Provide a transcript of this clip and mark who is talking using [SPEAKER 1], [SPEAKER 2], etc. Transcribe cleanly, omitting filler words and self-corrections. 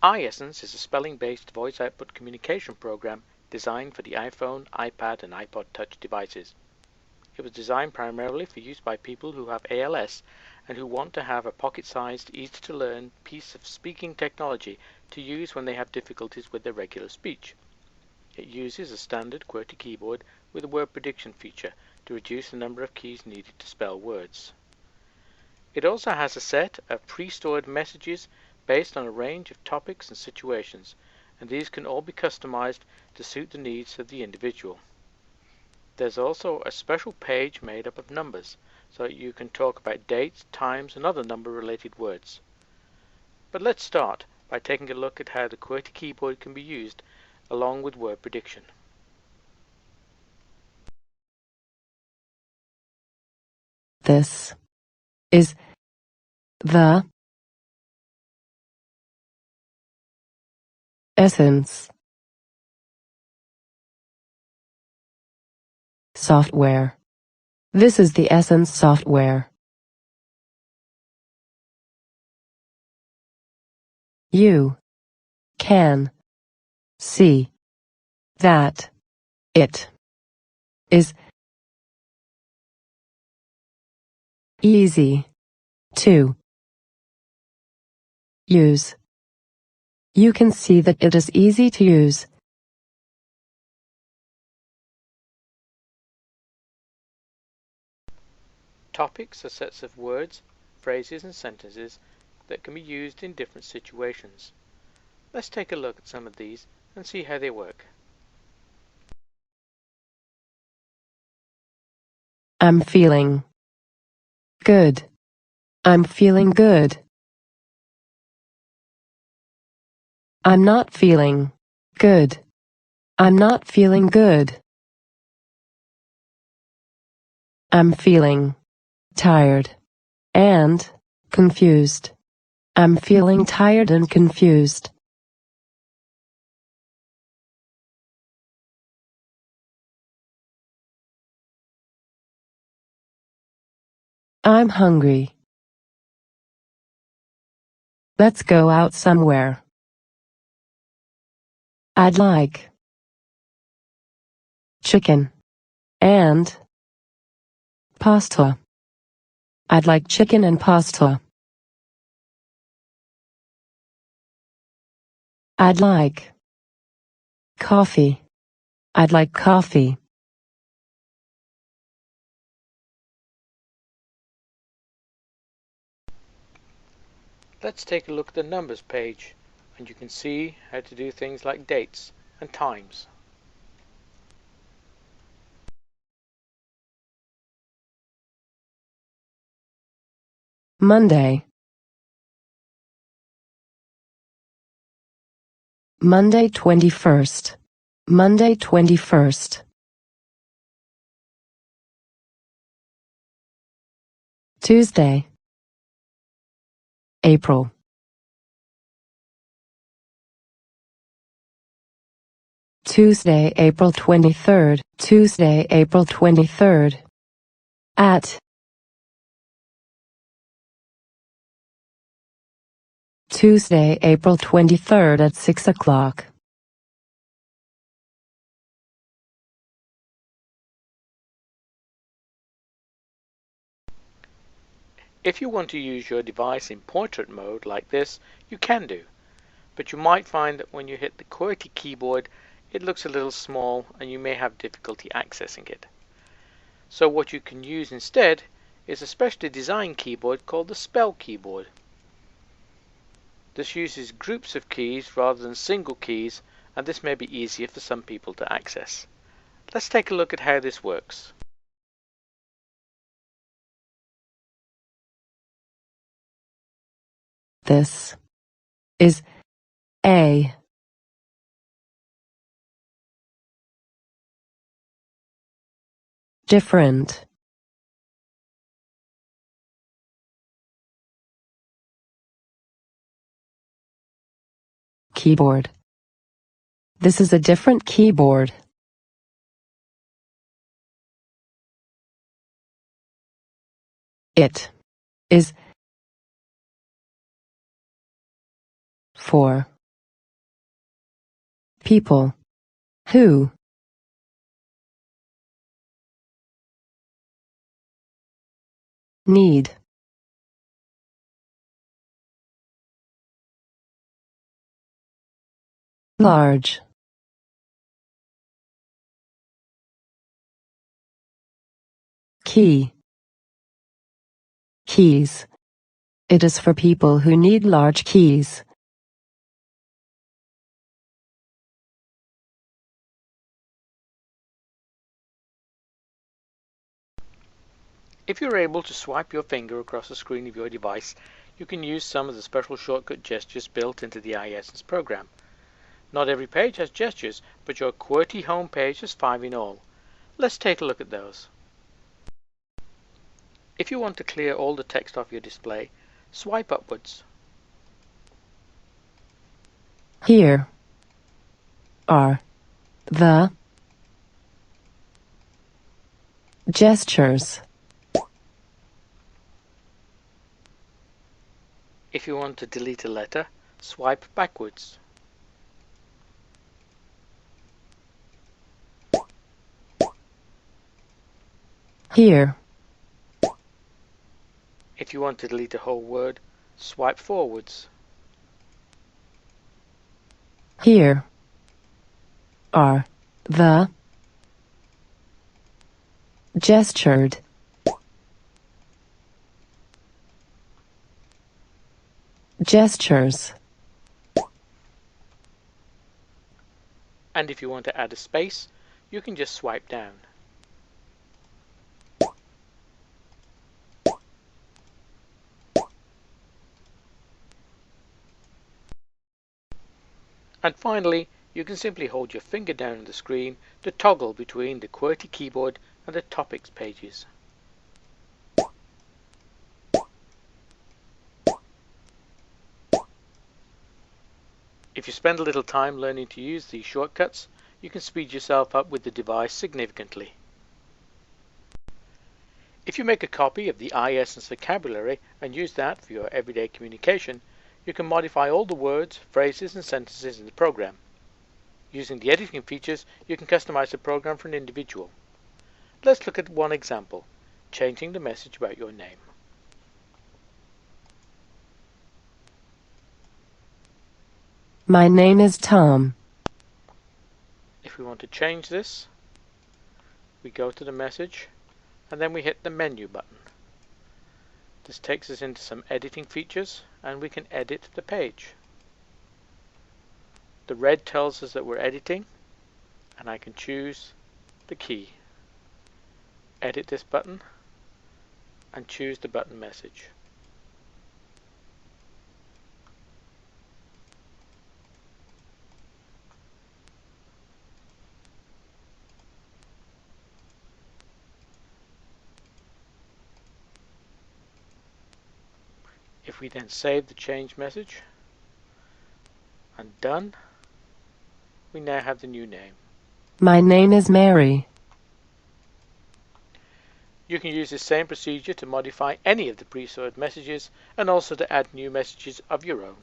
[SPEAKER 1] iEssence is a spelling-based voice output communication program designed for the iPhone, iPad, and iPod Touch devices. It was designed primarily for use by people who have ALS and who want to have a pocket-sized, easy-to-learn piece of speaking technology to use when they have difficulties with their regular speech. It uses a standard QWERTY keyboard with a word prediction feature to reduce the number of keys needed to spell words. It also has a set of pre-stored messages based on a range of topics and situations, and these can all be customized to suit the needs of the individual. There's also a special page made up of numbers, so that you can talk about dates, times, and other number-related words. But let's start by taking a look at how the QWERTY keyboard can be used along with word prediction.
[SPEAKER 2] This is the Essence software. This is the Essence software. You can see that it is easy to use. You can see that it is easy to use.
[SPEAKER 1] Topics are sets of words, phrases, and sentences that can be used in different situations. Let's take a look at some of these and see how they work.
[SPEAKER 2] I'm feeling good. I'm feeling good. I'm not feeling good. I'm not feeling good. I'm feeling tired and confused. I'm feeling tired and confused. I'm hungry. Let's go out somewhere. I'd like chicken and pasta. I'd like chicken and pasta. I'd like coffee. I'd like coffee.
[SPEAKER 1] Let's take a look at the numbers page, and you can see how to do things like dates and times.
[SPEAKER 2] Monday. Monday 21st. Monday 21st. Tuesday. April. Tuesday, April 23rd. Tuesday, April 23rd. At Tuesday, April 23rd at 6 o'clock.
[SPEAKER 1] If you want to use your device in portrait mode like this, you can do, but you might find that when you hit the QWERTY keyboard, it looks a little small and you may have difficulty accessing it. So what you can use instead is a specially designed keyboard called the SPED keyboard. This uses groups of keys rather than single keys, and this may be easier for some people to access. Let's take a look at how this works.
[SPEAKER 2] This is a different keyboard. This is a different keyboard. It is for people who need large keys. It is for people who need large keys.
[SPEAKER 1] If you're able to swipe your finger across the screen of your device, you can use some of the special shortcut gestures built into the iEssence program. Not every page has gestures, but your QWERTY home page has 5 in all. Let's take a look at those. If you want to clear all the text off your display, swipe upwards.
[SPEAKER 2] Here are the gestures.
[SPEAKER 1] If you want to delete a letter, swipe backwards.
[SPEAKER 2] Here.
[SPEAKER 1] If you want to delete a whole word, swipe forwards.
[SPEAKER 2] Here are the gestures.
[SPEAKER 1] And if you want to add a space, you can just swipe down. And finally, you can simply hold your finger down on the screen to toggle between the QWERTY keyboard and the topics pages. If you spend a little time learning to use these shortcuts, you can speed yourself up with the device significantly. If you make a copy of the iEssence vocabulary and use that for your everyday communication, you can modify all the words, phrases and sentences in the program. Using the editing features, you can customize the program for an individual. Let's look at one example, changing the message about your name.
[SPEAKER 2] My name is Tom.
[SPEAKER 1] If we want to change this, we go to the message and then we hit the menu button. This takes us into some editing features and we can edit the page. The red tells us that we're editing and I can choose the key. Edit this button and choose the button message. If we then save the change message and done, we now have the new name.
[SPEAKER 2] My name is Mary.
[SPEAKER 1] You can use the same procedure to modify any of the pre-stored messages and also to add new messages of your own.